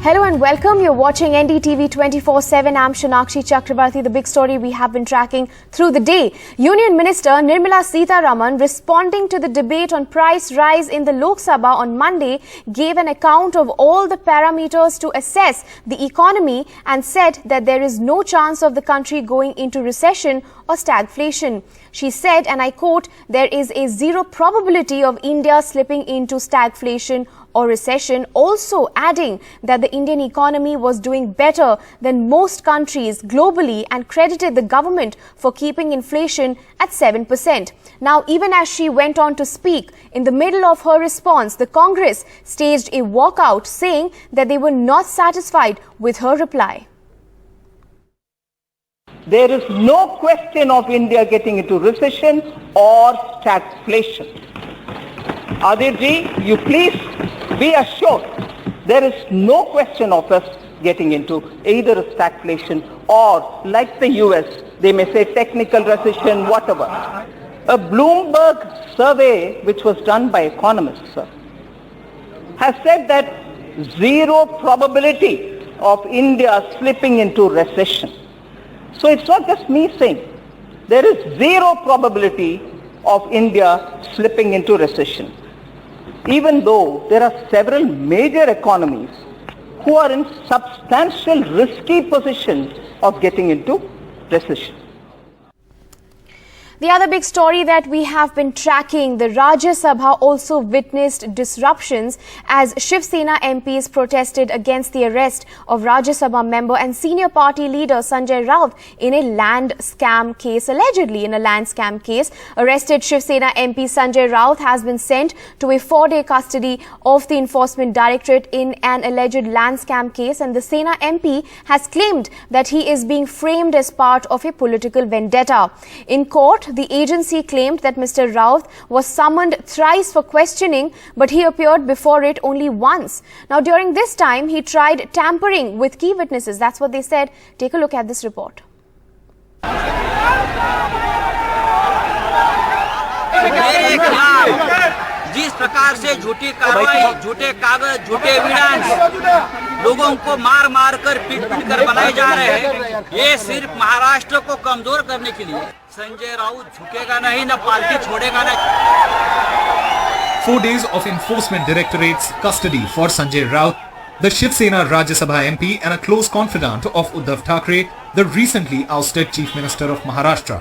Hello and welcome. You're watching NDTV 24/7. I'm Shanakshi Chakrabarti. The big story we have been tracking through the day. Union Minister Nirmala Sitharaman, responding to the debate on price rise in the Lok Sabha on Monday, gave an account of all the parameters to assess the economy and said that there is no chance of the country going into recession or stagflation. She said, and I quote, "There is a zero probability of India slipping into stagflation or recession," also adding that the Indian economy was doing better than most countries globally and credited the government for keeping inflation at 7%. Now, even as she went on to speak, in the middle of her response, the Congress staged a walkout saying that they were not satisfied with her reply. There is no question of India getting into recession or stagflation. Adirji, you please be assured there is no question of us getting into either a stagflation or, like the US, they may say technical recession, whatever. A Bloomberg survey which was done by economists has said that zero probability of India slipping into recession. So it's not just me saying, there is zero probability of India slipping into recession. Even though there are several major economies who are in substantial risky positions of getting into recession. The other big story that we have been tracking, the Rajya Sabha also witnessed disruptions as Shiv Sena MPs protested against the arrest of Rajya Sabha member and senior party leader Sanjay Raut in a land scam case, allegedly in a land scam case. Arrested Shiv Sena MP Sanjay Raut has been sent to a 4-day custody of the Enforcement Directorate in an alleged land scam case, and the Sena MP has claimed that he is being framed as part of a political vendetta. In court, the agency claimed that Mr. Raut was summoned thrice for questioning, but he appeared before it only once. Now, during this time, he tried tampering with key witnesses. That's what they said. Take a look at this report. जिस प्रकार से झूठी कार्रवाई, झूठे कागज, झूठे evidence लोगों को मार मार कर पीट पीट कर बनाए जा रहे हैं, ये सिर्फ महाराष्ट्र को कमजोर करने के लिए। संजय राउत झुकेगा नहीं, न पार्टी छोड़ेगा नहीं। 4 days of Enforcement Directorate's custody for Sanjay Raut, the Shiv Sena Rajya Sabha MP and a close confidant of Uddhav Thackeray, the recently ousted Chief Minister of Maharashtra.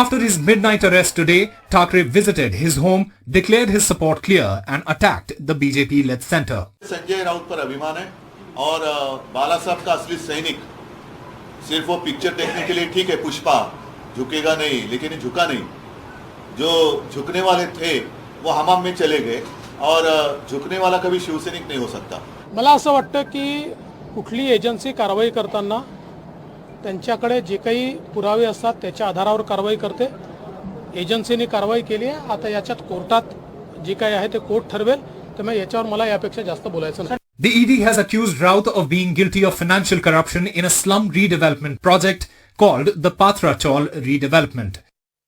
After his midnight arrest today, Thackeray visited his home, declared his support clear and attacked the BJP-led centre. Sanjay Raut पर अभिमान है और बाला साहब का असली सैनिक सिर्फ वो पिक्चर देखने के लिए ठीक है, पुष्पा झुकेगा नहीं, लेकिन झुका नहीं। जो झुकने वाले थे वो हमाम में चले गए और झुकने वाला कभी शिवसैनिक नहीं हो सकता। मला असं वाटतं की कुठली एजन्सी कारवाई करताना त्यांच्याकडे जे काही पुरावे असतात त्याच्या आधारावर कारवाई करते। एजन्सीने कारवाई केली आहे, आता याच्यात कोर्टात जे काही आहे ते कोर्ट ठरवेल, त्यामुळे याच्यावर मला यापेक्षा जास्त बोलायचं नाही। The ED has accused Raut of being guilty of financial corruption in a slum redevelopment project called the Patra Chaul redevelopment,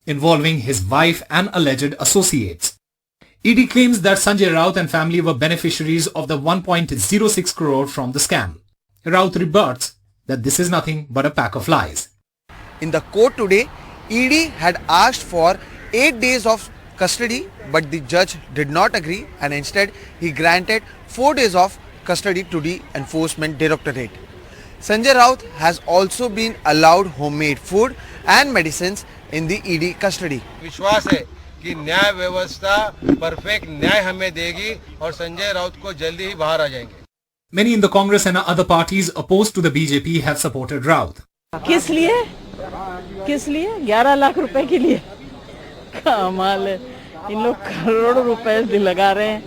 involving his wife and alleged associates. ED claims that Sanjay Raut and family were beneficiaries of the 1.06 crore from the scam. Raut rebuts that this is nothing but a pack of lies. In the court today, ED had asked for 8 days of custody, but the judge did not agree and instead he granted 4 days of custody to the Enforcement Directorate. Sanjay Raut has also been allowed homemade food and medicines in the ED custody. विश्वास है कि न्याय व्यवस्था perfect न्याय हमें देगी और संजय राउत को जल्दी ही बाहर आ जाएंगे। Many in the Congress and other parties opposed to the BJP have supported Raut. किस लिए? 11 लाख रुपए के लिए? कमाल है, इन लोग करोड़ों रुपए लगा रहे हैं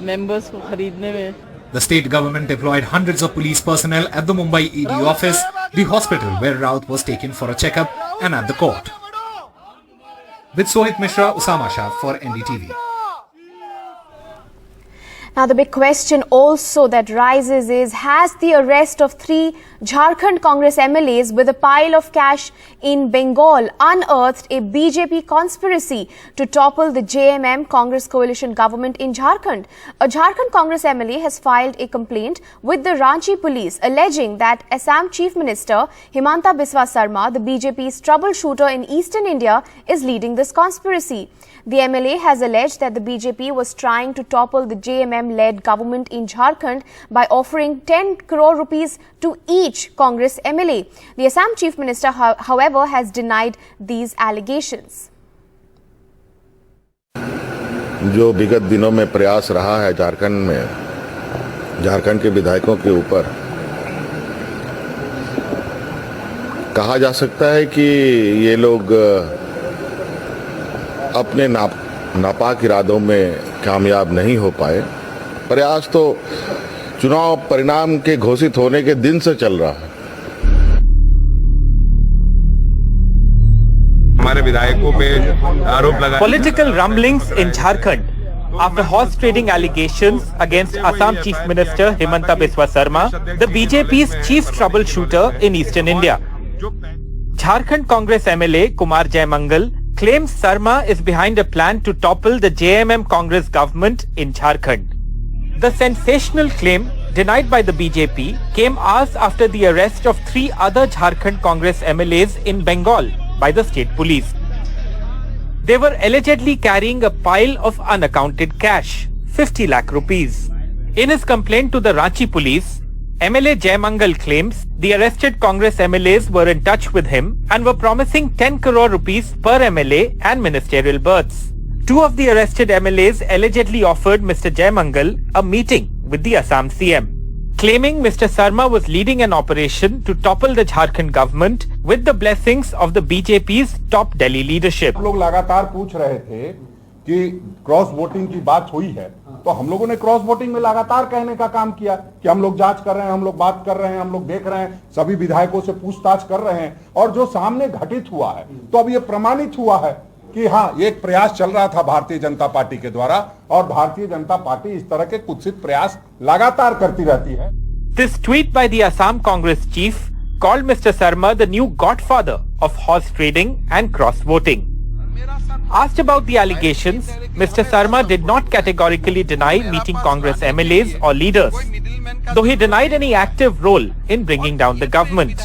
मेंबर्स को खरीदने में। The state government deployed hundreds of police personnel at the Mumbai ED office, the hospital where Raut was taken for a checkup, and at the court. With Sohit Mishra, Usama Shah for NDTV. Now, the big question also that rises is, has the arrest of 3 Jharkhand Congress MLAs with a pile of cash in Bengal unearthed a BJP conspiracy to topple the JMM Congress coalition government in Jharkhand? A Jharkhand Congress MLA has filed a complaint with the Ranchi police alleging that Assam Chief Minister Himanta Biswa Sarma, the BJP's troubleshooter in eastern India, is leading this conspiracy. The MLA has alleged that the BJP was trying to topple the JMM-led government in Jharkhand by offering 10 crore rupees to each Congress MLA. The Assam Chief Minister, however, has denied these allegations. जो विगत दिनों में प्रयास रहा है झारखंड में, झारखंड के विधायकों के ऊपर, कहा जा सकता है कि ये लोग अपने नापाक इरादों में कामयाब नहीं हो पाए। प्रयास तो चुनाव परिणाम के घोषित होने के दिन से चल रहा है। हमारे विधायकों पे आरोप लगा। Political rumblings in Jharkhand after horse trading allegations against Assam Chief Minister Himanta Biswa Sarma, the BJP's chief troubleshooter in eastern India. Jharkhand Congress MLA Kumar Jaimangal claims Sarma is behind a plan to topple the JMM Congress government in Jharkhand. The sensational claim, denied by the BJP, came hours after the arrest of 3 other Jharkhand Congress MLAs in Bengal by the state police. They were allegedly carrying a pile of unaccounted cash, 50 lakh rupees. In his complaint to the Ranchi police, MLA Jaimangal claims the arrested Congress MLAs were in touch with him and were promising 10 crore rupees per MLA and ministerial berths. 2 of the arrested MLAs allegedly offered Mr. Jaimangal a meeting with the Assam CM, claiming Mr. Sarma was leading an operation to topple the Jharkhand government with the blessings of the BJP's top Delhi leadership. लोग लगातार पूछ रहे थे कि cross voting की बात हुई है, तो हम लोगों ने क्रॉस वोटिंग में लगातार कहने का काम किया कि हम लोग जांच कर रहे हैं, हम लोग बात कर रहे हैं, हम लोग देख रहे हैं, सभी विधायकों से पूछताछ कर रहे हैं, और जो सामने घटित हुआ है तो अब ये प्रमाणित हुआ है कि हाँ, एक प्रयास चल रहा था भारतीय जनता पार्टी के द्वारा, और भारतीय जनता पार्टी इस तरह के कुत्सित प्रयास लगातार करती रहती है. This tweet by the Assam Congress chief called Mr. Sarma the new godfather of horse trading and cross voting. Asked about the allegations, Mr. Sarma did not categorically deny meeting Congress MLAs or leaders, though he denied any active role in bringing down the government.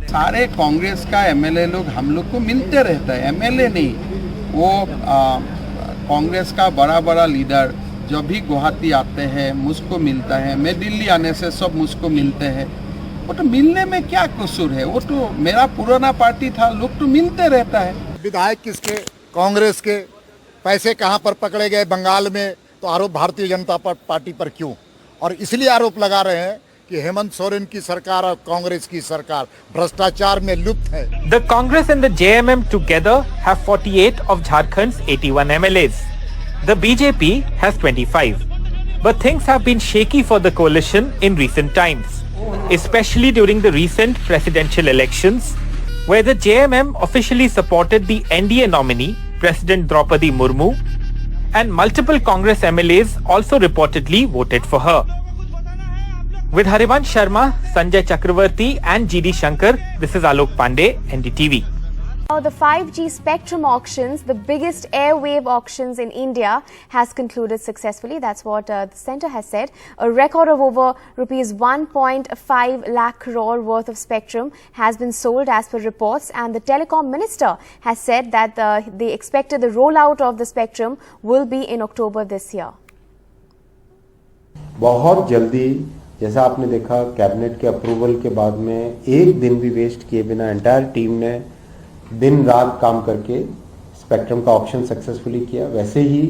सारे कांग्रेस का MLA लोग हम लोग को मिलते रहता है, MLA नहीं, वो कांग्रेस का बड़ा लीडर जब भी गुवाहाटी आते हैं मुझको मिलता है, मैं दिल्ली आने से सब मुझको मिलते हैं. वो तो मिलने में क्या कसूर है, वो तो मेरा पुराना पार्टी था, लोग तो मिलते रहता है. विधायक किसके, कांग्रेस के, पैसे कहां पर पकड़े गए बंगाल में, तो आरोप भारतीय जनता पार्टी पर क्यों? और इसलिए आरोप लगा रहे हैं कि हेमंत सोरेन की सरकार और कांग्रेस की सरकार भ्रष्टाचार में लुप्त है. The Congress and the JMM together have 48 of Jharkhand's 81 MLAs. The BJP has 25. But things have been shaky for the coalition in recent times, especially during the recent presidential elections, where the JMM officially supported the NDA nominee, President Draupadi Murmu, and multiple Congress MLAs also reportedly voted for her. With Harivansh Sharma, Sanjay Chakravarti and GD Shankar, this is Alok Pandey, NDTV. Now, the 5G spectrum auctions, the biggest airwave auctions in India, has concluded successfully. That's what the centre has said. A record of over rupees 1.5 lakh crore worth of spectrum has been sold as per reports, and the telecom minister has said that they expected the rollout of the spectrum will be in October this year. बहुत जल्दी, जैसा आपने देखा cabinet के approval के बाद में एक दिन भी वेस्ट किए बिना एंटायर टीम ने दिन रात काम करके स्पेक्ट्रम का ऑप्शन सक्सेसफुली किया, वैसे ही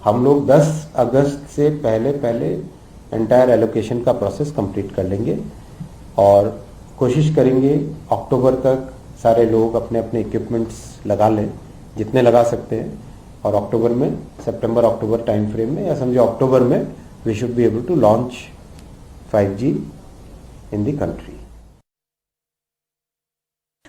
हम लोग 10 अगस्त से पहले एंटायर एलोकेशन का प्रोसेस कंप्लीट कर लेंगे और कोशिश करेंगे अक्टूबर तक सारे लोग अपने अपने इक्विपमेंट्स लगा लें जितने लगा सकते हैं, और अक्टूबर में, सितंबर अक्टूबर टाइम फ्रेम में, या समझो अक्टूबर में we should be able to launch 5G in the country.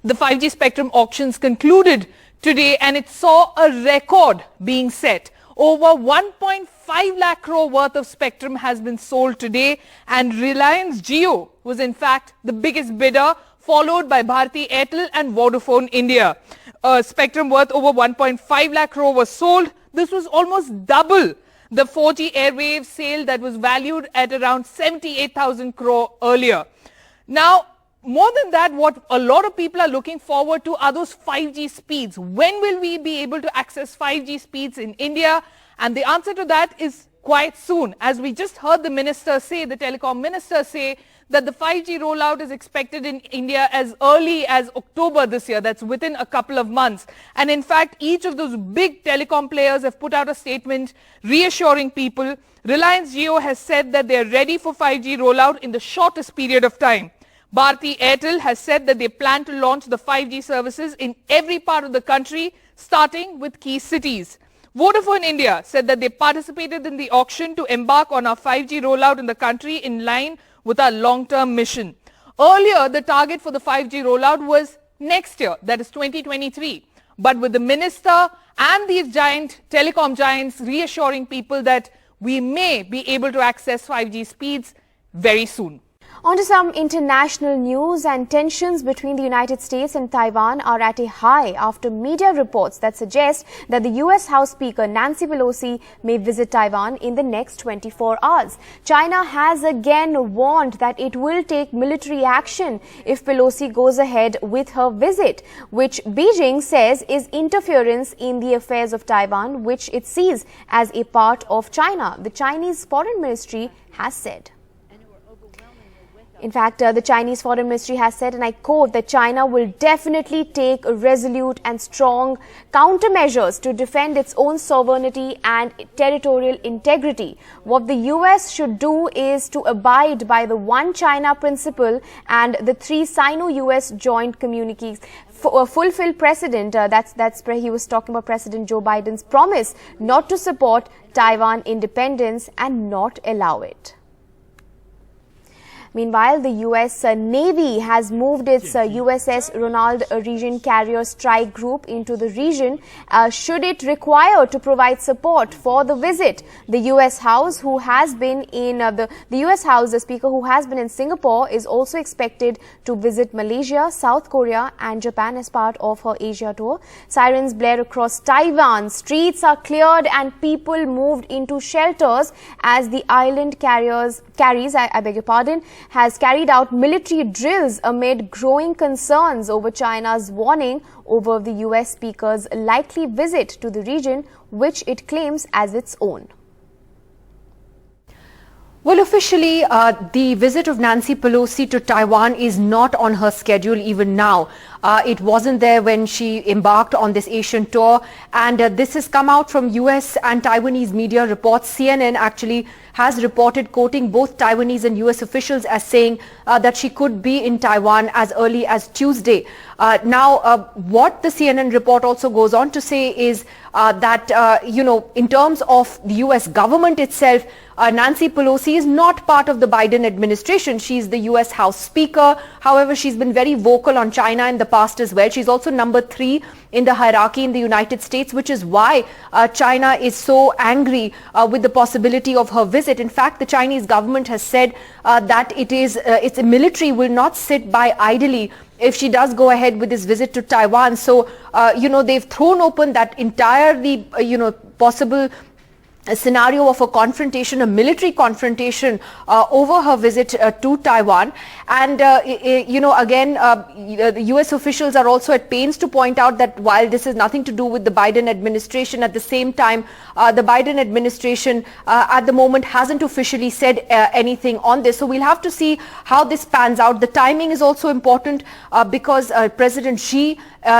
The 5G spectrum auctions concluded today, and it saw a record being set Over 1.5 lakh crore worth of spectrum has been sold today, and Reliance Jio was in fact the biggest bidder, followed by Bharti Airtel and Vodafone India. Spectrum worth over 1.5 lakh crore was sold. This was almost double the 4G airwave sale that was valued at around 78,000 crore earlier. Now, more than that, what a lot of people are looking forward to are those 5G speeds. When will we be able to access 5G speeds in India? And the answer to that is quite soon. As we just heard the minister say, the telecom minister say, that the 5G rollout is expected in India as early as October this year. That's within a couple of months. And in fact, each of those big telecom players have put out a statement reassuring people. Reliance Jio has said that they are ready for 5G rollout in the shortest period of time. Bharti Airtel has said that they plan to launch the 5G services in every part of the country, starting with key cities. Vodafone India said that they participated in the auction to embark on our 5G rollout in the country in line with our long-term mission. Earlier, the target for the 5G rollout was next year, that is 2023. But with the minister and these telecom giants reassuring people that we may be able to access 5G speeds very soon. On to some international news, and tensions between the United States and Taiwan are at a high after media reports that suggest that the US House Speaker Nancy Pelosi may visit Taiwan in the next 24 hours. China has again warned that it will take military action if Pelosi goes ahead with her visit, which Beijing says is interference in the affairs of Taiwan, which it sees as a part of China, the Chinese Foreign Ministry has said. In fact, the Chinese Foreign Ministry has said, and I quote, that China will definitely take resolute and strong countermeasures to defend its own sovereignty and territorial integrity. What the US should do is to abide by the One China principle and the 3 Sino-US joint communiques. Fulfill President, he was talking about President Joe Biden's promise not to support Taiwan independence and not allow it. Meanwhile, the U.S. Navy has moved its USS Ronald Reagan carrier strike group into the region should it require to provide support for the visit. The U.S. House, who has been in the U.S. House, the Speaker who has been in Singapore, is also expected to visit Malaysia, South Korea and Japan as part of her Asia tour. Sirens blare across Taiwan. Streets are cleared and people moved into shelters as the island carries, has carried out military drills amid growing concerns over China's warning over the US Speaker's likely visit to the region, which it claims as its own. Well, officially, the visit of Nancy Pelosi to Taiwan is not on her schedule even now. It wasn't there when she embarked on this Asian tour, and this has come out from US and Taiwanese media reports. CNN actually has reported, quoting both Taiwanese and US officials as saying that she could be in Taiwan as early as Tuesday. What the CNN report also goes on to say is that, in terms of the US government itself, Nancy Pelosi is not part of the Biden administration. She's the US House Speaker. However, she's been very vocal on China in the past as well. She's also number 3 in the hierarchy in the United States, which is why China is so angry with the possibility of her visit. In fact, the Chinese government has said that its military will not sit by idly if she does go ahead with this visit to Taiwan. So, they've thrown open that entirely, possible a scenario of a confrontation, a military confrontation over her visit to Taiwan. And, the US officials are also at pains to point out that while this has nothing to do with the Biden administration, at the same time, the Biden administration at the moment hasn't officially said anything on this. So we'll have to see how this pans out. The timing is also important because President Xi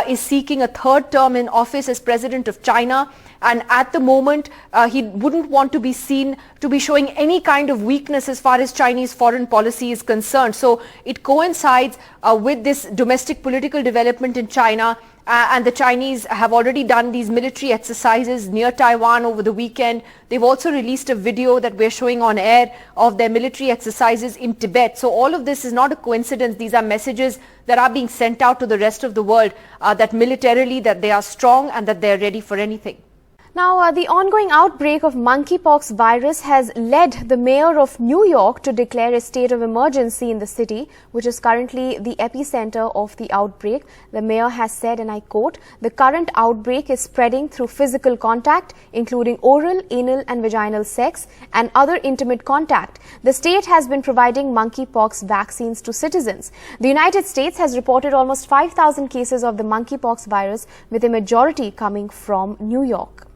is seeking a 3rd term in office as president of China. And at the moment, he wouldn't want to be seen to be showing any kind of weakness as far as Chinese foreign policy is concerned. So it coincides with this domestic political development in China. And the Chinese have already done these military exercises near Taiwan over the weekend. They've also released a video that we're showing on air of their military exercises in Tibet. So all of this is not a coincidence. These are messages that are being sent out to the rest of the world that militarily that they are strong and that they're ready for anything. Now, the ongoing outbreak of monkeypox virus has led the mayor of New York to declare a state of emergency in the city, which is currently the epicenter of the outbreak. The mayor has said, and I quote, "The current outbreak is spreading through physical contact, including oral, anal and vaginal sex and other intimate contact. The state has been providing monkeypox vaccines to citizens." The United States has reported almost 5,000 cases of the monkeypox virus, with a majority coming from New York.